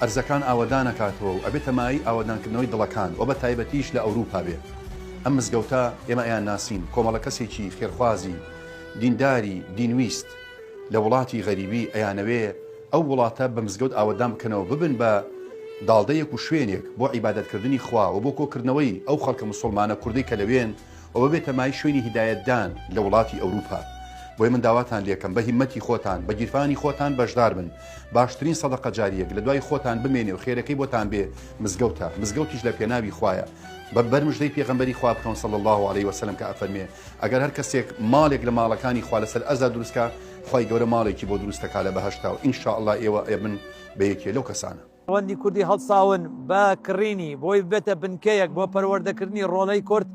ئەرزەکان ئاوەدان نەکاتەوە و ئەبێتە مای ئاوەدانکردنەوەی دڵەکان و بە تایبەتیش لە ئەوروپا بێ. ئەم مزگەوتە ئێمە ئەیان ناسین کۆمەڵە کەسێکی خێرخوازی دینداری دینویست لە وڵاتی غەریبی ئەیانەوێ ئەو وڵاتە بە مزگەوت ئاوەدان بکەنەوە ببن بە داڵدەیەک و شوێنێک بۆ عیبادەتکردنی خوا و بۆ کۆکردنەوەی ئەو خەڵکە مسلمانە کوردی کە لەوێن و ببێتە مای شوێنی هیدایەتدان لە وڵاتی ئەوروپا. بۆی من داواتان لێکم بە هیمەتی خۆتان بە گیرفانی خۆتان بەشدار بن، باشترین سەدەقە جاریەک لە دوای خۆتان بمێنێ و خێرەکەی بۆتان بێ مزگەوتە. مزگەوتیش لە پێناوی خوایە بە بەرمژدەی پێغەمبەری خوا بکەون صلی الله علیه وسلم کە ئەفەرمێ ئەگەر هەر کەسێک ماڵێک لە ماڵەکانی خوا لەسەر ئەزا دروستکە خوای گەورە ماڵێکی بۆ دروستەکا لە بەهەشتا و ئینشاءالله ئێوە ئێبن بە یەکێ لەو کەسانە. ڕەوەندی کوردی هەڵساون بە کڕینی بۆی بێتە بنکەیەک بۆ پەروەردەکردنی ڕۆڵەی کورد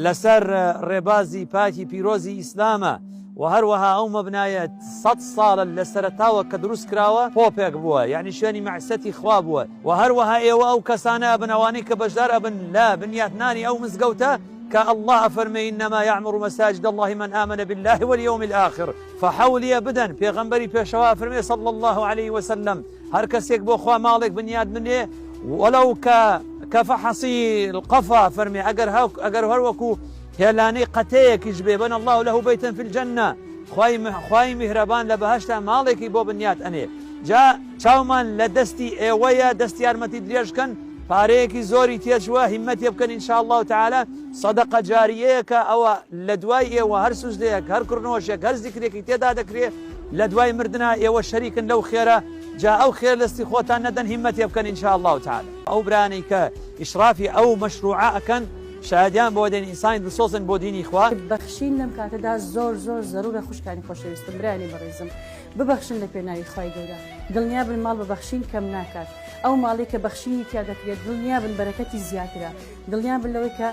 لەسەر ڕێبازی پاکی پیرۆزی ئیسلامە و هەروەها ئەو مەبنایە 100 ساڵە لە سەرەتاوە کە دروست کراوە پۆپێک بووە، یعنی شوێنی مەعسەتی خوا بووە و هەروەها ئێوە ئەو کەسانە بنەوانی کە بەشدار ئەبن لە بنیاتنانی ئەو مزگەوتە کە الله ئەفەرمێ إنما يعمر مساجد الله من آمن بالله واليوم الآخر فحولية بدن پێغەمبەری پێشەوا ئەفەرمێ صلى الله عليه وسلم هەر کەسێک بۆ خوا ماڵێک بنیاد بنێ ولو كفحصي القفا فەرمێ ئەگەر هەروەکو هێلانەی قەتەیەکیش بێ بنى الله له بيتا في الجنة خوای میهرەبان لە بەهەشتا ماڵێکی بۆ بنیات ئەنێ. جا چاومان لە دەستی ئێوەیە دەستی یارمەتی درێژکەن پارەیەکی زۆری تێچووە هیمەتی بکەن ئینشاء الله تعالى سەدەقە جاریەیەکە ئەوە لە دوای ئێوە هەر سوزدەیەک هەر کڕنەوەشێک هەر زیکرێکی تێدا دەکرێت لە دوای مردنا ئێوە شەریکن لەو خێرە جا ئەو خێر لەستی خۆتان نەدەن هیمەتی بکەن ئینشاء الله تعالى. ئەو برانەی کە ئیشرافی ئەو مەشروعە ئەکەن شادیان بۆ دێن ئینسانی بسۆزن بۆ دینی خوا. بەخشین لەم کاتەدا زۆر زەرورە خوشکانی خۆشەویستم برانی بەڕێزم ببەخشن لە پێناوی خوای گەورە، دڵنیا بن ماڵ بەبەخشین کەم ناکات. ئەو ماڵی کە بەخشینی تیا دەکرێت دڵنیا بن بەرەکەتی زیاترە، دڵنیا بن لەوەی کە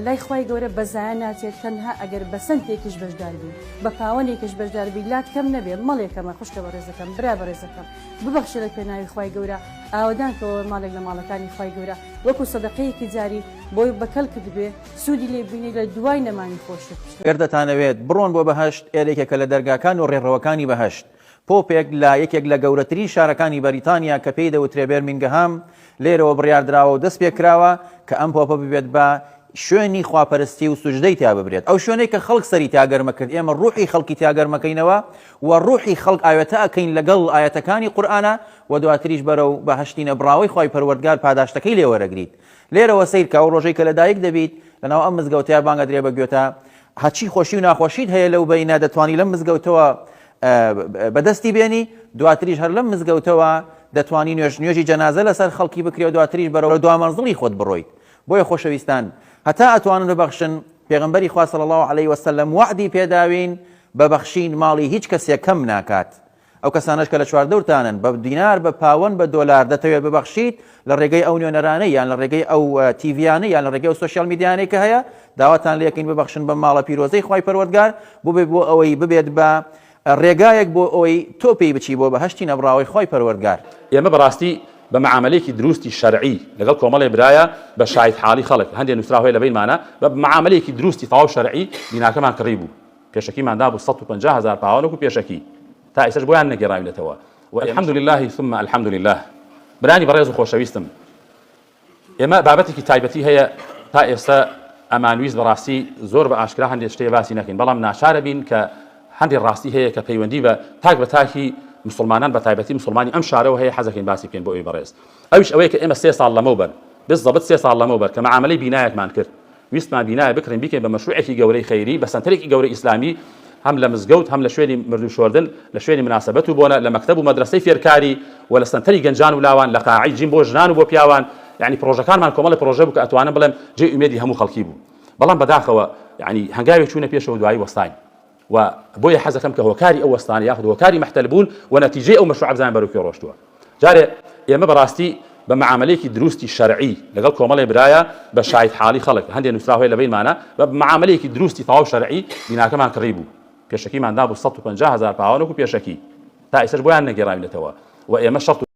لای خوای گەورە بەزایە ناچێت تەنها ئەگەر بە سنتێکیش بەشدار بی بە پاوەنێکیش بەشدار بی لات کەم نەبێ مەڵێکەمە خوشکە بەڕێزەکەم برا بەڕێزەکەم ببەخشە لە پێناوی خوای گەورە ئاوەدان کەەوە ماڵێک لە ماڵەکانی خوای گەورە وەکو سەدەقەیەکی جاری بۆی بەکەل کرد بێ سوودی لێ بینی لە دوای نەمانی خۆشت. گەردەتانەوێت بڕۆن بۆ بەهەشت ئێرێکێکە لە دەرگاکان و ڕێڕەوەکانی بەهەشت پۆپێک لە یەکێک لە گەورەترین شارەکانی بەریتانیا کە پێی دەوترێ بێرمینگەهام لێرەوە بڕیاردراوە و دەست پێ کراوە کە ئەم پۆپە ببێت بە شوێنی خواپەرستی و سوژدەی تا ببرێت، ئەو شوێنەی کە خەڵک سەری تاگەرمە کرد. ئێمە ڕوحی خەڵکی تاگەرمەکەینەوە و ڕوحی خەڵک ئاوێتە ئەکەین لەگەڵ ئاەتەکانی قورئانە و دواتریش بەرەو بەهەشتی نەبراوی خوای پەروەردگار پاداشتەکەی لێوەرەگریت. لێرەوە سیر کە ئەو ڕۆژەی کە لەدایک دەبیت لەناو ئەم مزگەوتەیە بانگەدرێ بە گوێتە هەچی خۆشی و ناخۆشیت هەیە لەو بەینە دەتوانی لەم مزگەوتەوە بەدەستی بێنی، دواتریش هەر لەم مزگەوتەوە دەتوانی نوێژی جەنازە لەسەر خەڵکی بکرێ و دواتریش بەرەو دوامەرزڵی خۆت بڕۆیت. بۆیە خۆشەویستان هەتا ئەتوانن ببەخشن پێغەمبەری خوا صلی الله علیه وسلم وعدی پێداوین ببەخشین ماڵی هیچ کەسێک کەم ناکات. ئەو کەسانش کە لە چواردەورتانن بە دینار بە پاوەند بە دۆلار دەتەوێت ببەخشیت لە ڕێگەی ئەو نوێنەرانەی یان لە ڕێگەی ئەو تیڤیانەی یان لە ڕێگەی ئەو سۆشیال میدیانەی کە هەیە داواتان لێکەین ببەخشن بە ماڵە پیرۆزەی خوای پەروەردگار ببێت بۆ ئەوەی ببێت بە ڕێگایەک بۆ ئەوەی تۆ پێی بچی بۆ بەهەشتی نەبراوی خوای پەروەردگار. ئێمە بەڕاستی بە معاملەیەکی دروستی شەرعی لەگەڵ کۆمەڵێ برایە بە شاهید حاڵی خەڵک هەندێک نووسراوەی لە بینمانە بە معاملەیەکی دروستی تەواو شەرعی بیناکەمان کڕی بوو، پێشەکیماندا بوو 150,000 پاوەنێک پێشەکی تا ئێستاش بۆیان نەگەڕاوینەتەوە والحمد لله ثم الحمد لله. برانی بەڕێز و خۆشەویستم ئێمە بابەتێکی تایبەتی هەیە تا ئێستا ئەمانویست بەڕاستی زۆر بە ئاشکرا هەندێک شتێ باسی نەکەین، بەڵام ناچارە بین کە هەندێک ڕاستی هەیە کە پەیوەندی بە تاک بە تاکی مسلمانان بە تایبەتی مسلمانی ئەم شارەوە هەیە حەزەکەین باسی بکەین بۆ ئەوی بەڕێز. ئەویش ئەوەیە کە ئێمە 3 ساڵ لەمەوبەر بالضبط 3 ساڵ لەمەوبەر کە معاملەی بینایەکمان کرد ویستمان بینایە بکڕین بیکەین بە مەشروعێکی گەورەی خەیری بە سەنتەرێکی گەورەی ئیسلامی هەم لە مزگەوت هەم لە شوێنی مردو شۆردن لە شوێنی مناسبەت و بۆنە لە مەکتەب و مەدرسەی فێرکاری و لە سەنتەری گەنجان و لاوان لە قاعی جیم بۆ ژنان و بۆ پیاوان، یعنی پرۆژەکانمان کۆمەڵی پرۆژە بوو کە ئەتوانم بڵێم جێ ئومێدی هەموو خەڵکی بوو. بەڵام بەداخەوە یعنی هەنگاوێک چوونە پێشەوە دوایی وەستاین و بۆیە حەزەکەم کە هۆکاری ئەو وەستانە یاخود هۆکاری مەحتەل بوون و نەتیجەی ئەو مەشروع بزانین بەروکێ ڕۆشتووە. جارێ ئێمە بەڕاستی بە معاملەیەکی دروستی شەرعی لەگەڵ کۆمەڵێ برایە بە شاهید حاڵی خەڵک هەندێک نووسراوەی لە بینمانە بە معاملەیەکی دروستی تەواو شەرعی بیناکەمان کڕی بوو، پێشەکیماندا بوو 150,000 پاوەنێک پێشەکی تا ئێستاش بۆیان نەگەڕاوینەتەوە و ئێمە شەرط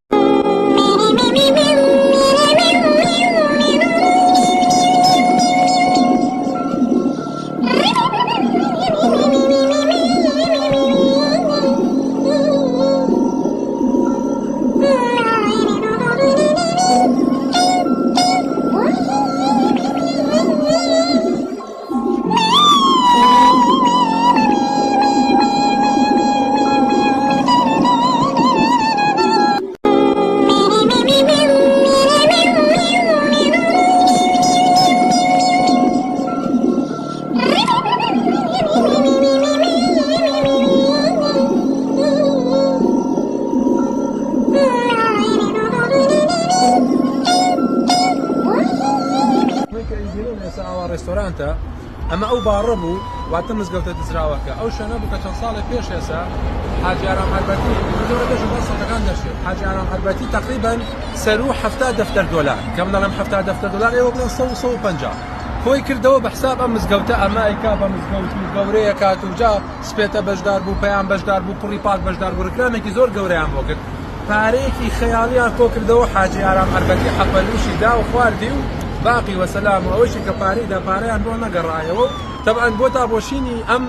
ڕێستۆرانتە ئەمە ئەو باڕە بوو واتە مزگەوتە دزراوەکە ئەو شوێنە بوو کە چەند ساڵی پێش ئێسا حاجی ئارام هەربەتی سەدەکان دەشێت حاجی ئارام هەربەتی تقریبا سەر و 70 دەفتەر دۆلار کەم دەڵێم 70 دەفتەر دۆلار ئێوە بڵێن 150 خۆی کردەوە بە حساب ئەم مزگەوتە ئەمایکا بە مزگەوتی گەورەیە کات و جا سپێتە بەشدار بوو پەیام بەشدار بوو کوڕی پاک بەشدار بوو ڕکلامێکی زۆر گەورەیان بۆ کرد پارەیەکی خەیاڵیان کۆ کردەوە حاجی ئارام هەربەتی حەقەلووشی دا و خواردی و باقی وەسەلام و ئەوەشی کە پارەیدا پارەیان بۆ نەگەڕایەوە طبعاً بۆ تابۆشینی ئەم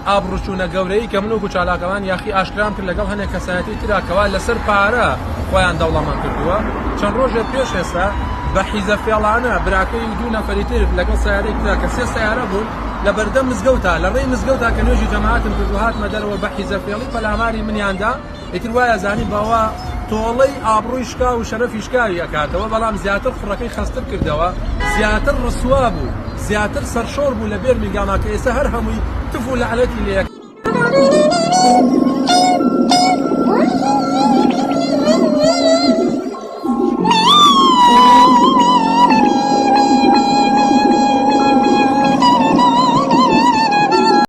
ئابڕوچوونە گەورەی کە من و چالاکەوان یاخی ئاشکرام کرد لەگەڵ هەنێک کەسایەتی تراکەوە لەسەر پارە خۆیان دەوڵەمەند کردووە چەند ڕۆژێک پێش ئێستا بە حیزە فێڵانە براکەی دوو نەفەری تر لەگەڵ سیارەی ترا کە 3 سیارە بوون لە بەردەم مزگەوتە لە ڕێی مزگەوتە کە نوێژی جەماعەتم کرد و هاتمە دەرەوە بە حیزە فێڵی پەلاماری منیاندا ئیتر وایە زانی باوە تۆڵەی ئابڕووی شکا و شەرەفی شکاوی ئەکاتەوە بەڵام زیاتر فڕەکەی خەستر کردەوە زیاتر ڕسوا بوو زیاتر سەرشۆڕ بوو لە بێرمینگاما کە ئێستا هەر هەمووی تف و لەعنەتی لێ